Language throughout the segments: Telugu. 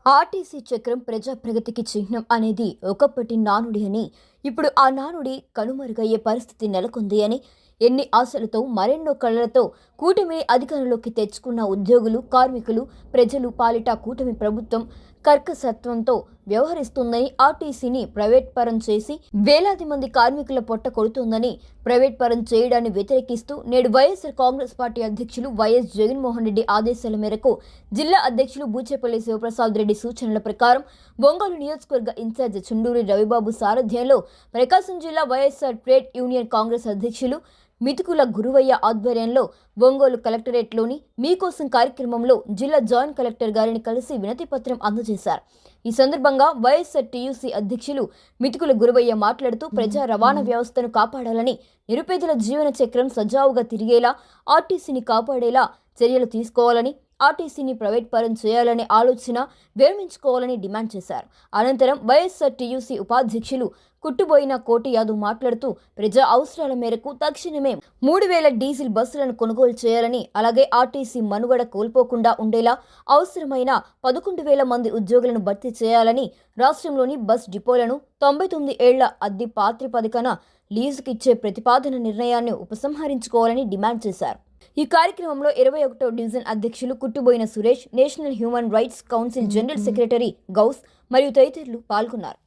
ఆర్టీసీ చక్రం ప్రజా ప్రగతికి చిహ్నం అనేది ఒకప్పటి నానుడి అని, ఇప్పుడు ఆ నానుడి కనుమరుగయ్యే పరిస్థితి నెలకొంది అని, ఎన్ని ఆశలతో మరెన్నో కళ్లతో కూటమిని అధికారంలోకి తెచ్చుకున్న ఉద్యోగులు, కార్మికులు, ప్రజలు పాలిట కూటమి ప్రభుత్వం కర్కసత్వంతో వ్యవహరిస్తుందని, ఆర్టీసీని ప్రైవేట్ పరం చేసి వేలాది మంది కార్మికుల పొట్ట కొడుతోందని, ప్రైవేట్ పరం చేయడాన్ని వ్యతిరేకిస్తూ నేడు వైఎస్ఆర్ కాంగ్రెస్ పార్టీ అధ్యక్షులు వైఎస్ జగన్మోహన్ రెడ్డి ఆదేశాల మేరకు జిల్లా అధ్యక్షులు బూచేపల్లి శివప్రసాద్ రెడ్డి సూచనల ప్రకారం ఒంగోలు నియోజకవర్గ ఇన్ఛార్జ్ చుండూరి రవిబాబు సారథ్యంలో ప్రకాశం జిల్లా వైఎస్ఆర్ ట్రేడ్ యూనియన్ కాంగ్రెస్ అధ్యక్షులు మితుకుల గురువయ్య ఆధ్వర్యంలో ఒంగోలు కలెక్టరేట్లోని మీకోసం కార్యక్రమంలో జిల్లా జాయింట్ కలెక్టర్ గారిని కలిసి వినతిపత్రం అందజేశారు. ఈ సందర్భంగా వైఎస్ఆర్ టీయూసీ అధ్యక్షులు మితుకుల గురువయ్య మాట్లాడుతూ ప్రజా రవాణా వ్యవస్థను కాపాడాలని, నిరుపేదల జీవన చక్రం సజావుగా తిరిగేలా ఆర్టీసీని కాపాడేలా చర్యలు తీసుకోవాలని, ఆర్టీసీని ప్రైవేట్ పరం చేయాలనే ఆలోచన విరమించుకోవాలని డిమాండ్ చేశారు. అనంతరం వైఎస్ఆర్ టీయూసీ ఉపాధ్యక్షులు కుట్టుబోయిన కోటి యాదవ్ మాట్లాడుతూ ప్రజా అవసరాల మేరకు తక్షణమే 3000 డీజిల్ బస్సులను కొనుగోలు చేయాలని, అలాగే ఆర్టీసీ మనుగడ కోల్పోకుండా ఉండేలా అవసరమైన 11,000 మంది ఉద్యోగులను భర్తీ చేయాలని, రాష్ట్రంలోని బస్ డిపోలను 99 ఏళ్ల అద్దె ప్రాతిపదికన లీజుకిచ్చే ప్రతిపాదన నిర్ణయాన్ని ఉపసంహరించుకోవాలని డిమాండ్ చేశారు. ఈ కార్యక్రమంలో 21వ డివిజన్ అధ్యక్షులు Kuttuboina Suresh, national human rights council general secretary Ghouse మరియు తదితరులు పాల్గొన్నారు.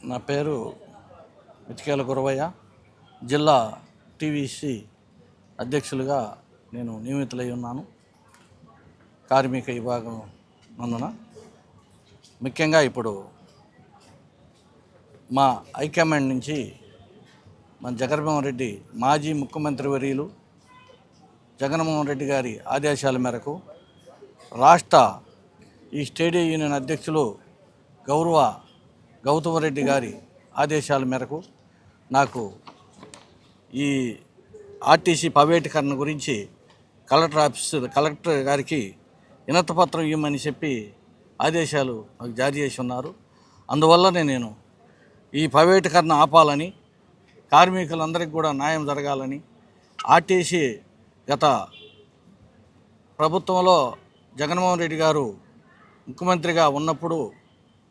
నా పేరు మితికేల గురవయ్య. జిల్లా టీవీసీ అధ్యక్షులుగా నేను నియమితులై ఉన్నాను. కార్మిక విభాగం నందున ముఖ్యంగా ఇప్పుడు మా హైకమాండ్ నుంచి మన జగన్మోహన్ రెడ్డి మాజీ ముఖ్యమంత్రి వర్యులు జగన్మోహన్ రెడ్డి గారి ఆదేశాల మేరకు రాష్ట్ర ఈ స్టేడియం యూనియన్ అధ్యక్షులు గౌరవ గౌతమ్ రెడ్డి గారి ఆదేశాల మేరకు నాకు ఈ ఆర్టీసీ ప్రైవేటీకరణ గురించి కలెక్టర్ గారికి వినతిపత్రం ఇవ్వమని చెప్పి ఆదేశాలు నాకు జారీ చేసి ఉన్నారు. అందువల్లనే నేను ఈ ప్రైవేటీకరణ ఆపాలని, కార్మికులందరికీ కూడా న్యాయం జరగాలని, ఆర్టీసీ గత ప్రభుత్వంలో జగన్మోహన్ రెడ్డి గారు ముఖ్యమంత్రిగా ఉన్నప్పుడు,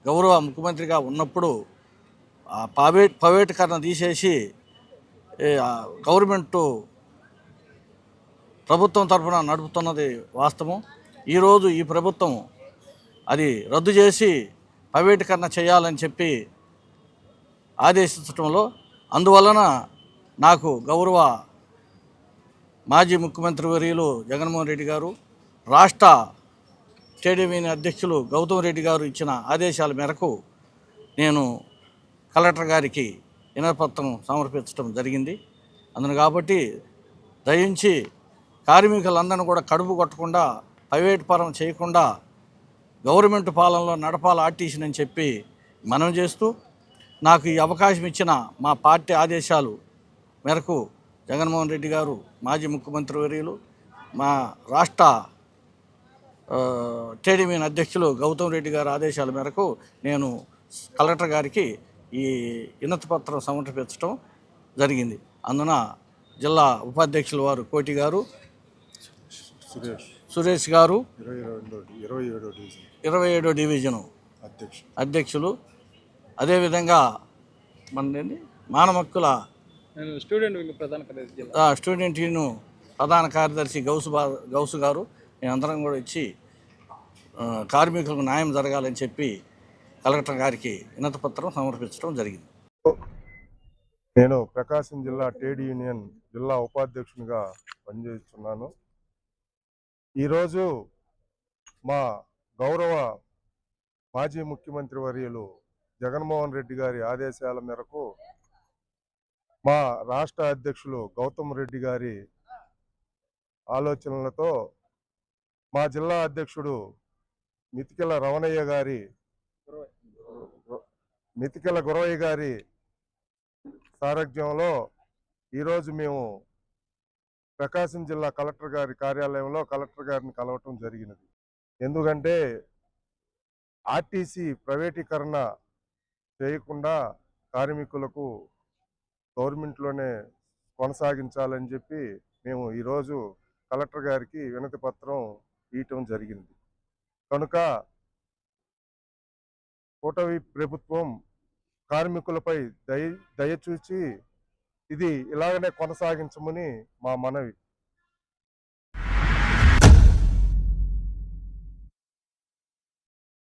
గౌరవ ముఖ్యమంత్రిగా ఉన్నప్పుడు ప్రైవేటీకరణ తీసేసి గవర్నమెంటు ప్రభుత్వం తరఫున నడుపుతున్నది వాస్తవం. ఈరోజు ఈ ప్రభుత్వం అది రద్దు చేసి ప్రైవేటీకరణ చేయాలని చెప్పి ఆదేశించడంలో, అందువలన నాకు గౌరవ మాజీ ముఖ్యమంత్రి వర్యులు జగన్మోహన్ రెడ్డి గారు, రాష్ట్ర స్టేడియం యూనియన్ అధ్యక్షులు గౌతమ్ రెడ్డి గారు ఇచ్చిన ఆదేశాల మేరకు నేను కలెక్టర్ గారికి వినతిపత్రం సమర్పించడం జరిగింది. అందును కాబట్టి దయించి కార్మికులందరినీ కూడా కడుపు కొట్టకుండా, ప్రైవేట్ పరం చేయకుండా గవర్నమెంట్ పాలనలో నడపాలి ఆర్టీసీని అని చెప్పి మనం చేస్తూ, నాకు ఈ అవకాశం ఇచ్చిన మా పార్టీ ఆదేశాలు మేరకు జగన్మోహన్ రెడ్డి గారు మాజీ ముఖ్యమంత్రి వర్యులు, మా రాష్ట్ర ట్రేడ్ యూనియన్ అధ్యక్షులు గౌతమ్ రెడ్డి గారి ఆదేశాల మేరకు నేను కలెక్టర్ గారికి ఈ వినతిపత్రం సమర్పించడం జరిగింది. అందున జిల్లా ఉపాధ్యక్షుల వారు కోటి గారు, సురేష్ గారు, 27వ డివిజను అధ్యక్షులు, అదేవిధంగా మన మానవ హక్కుల స్టూడెంట్ యూనియన్ ప్రధాన కార్యదర్శి గౌసు గారు, మేమందరం కూడా ఇచ్చి కార్మికులకు న్యాయం జరగాలని చెప్పి కలెక్టర్ గారికి వినతిపత్రం సమర్పించడం జరిగింది. నేను ప్రకాశం జిల్లా ట్రేడ్ యూనియన్ జిల్లా ఉపాధ్యక్షునిగా పనిచేస్తున్నాను. ఈరోజు మా గౌరవ మాజీ ముఖ్యమంత్రి వర్యులు జగన్మోహన్ రెడ్డి గారి ఆదేశాల మేరకు మా రాష్ట్ర అధ్యక్షులు గౌతమ్ రెడ్డి గారి ఆలోచనలతో మా జిల్లా అధ్యక్షుడు మితికెల గురవయ్య గారి సారథ్యంలో ఈరోజు మేము ప్రకాశం జిల్లా కలెక్టర్ గారి కార్యాలయంలో కలెక్టర్ గారిని కలవటం జరిగినది. ఎందుకంటే ఆర్టీసీ ప్రైవేటీకరణ చేయకుండా కార్మికులకు గవర్నమెంట్లోనే కొనసాగించాలని చెప్పి మేము ఈరోజు కలెక్టర్ గారికి వినతి పత్రం ఇవ్వటం జరిగింది. కనుక కూటమి ప్రభుత్వం కార్మికులపై దయచూచి ఇది ఇలాగనే కొనసాగించమని మా మనవి.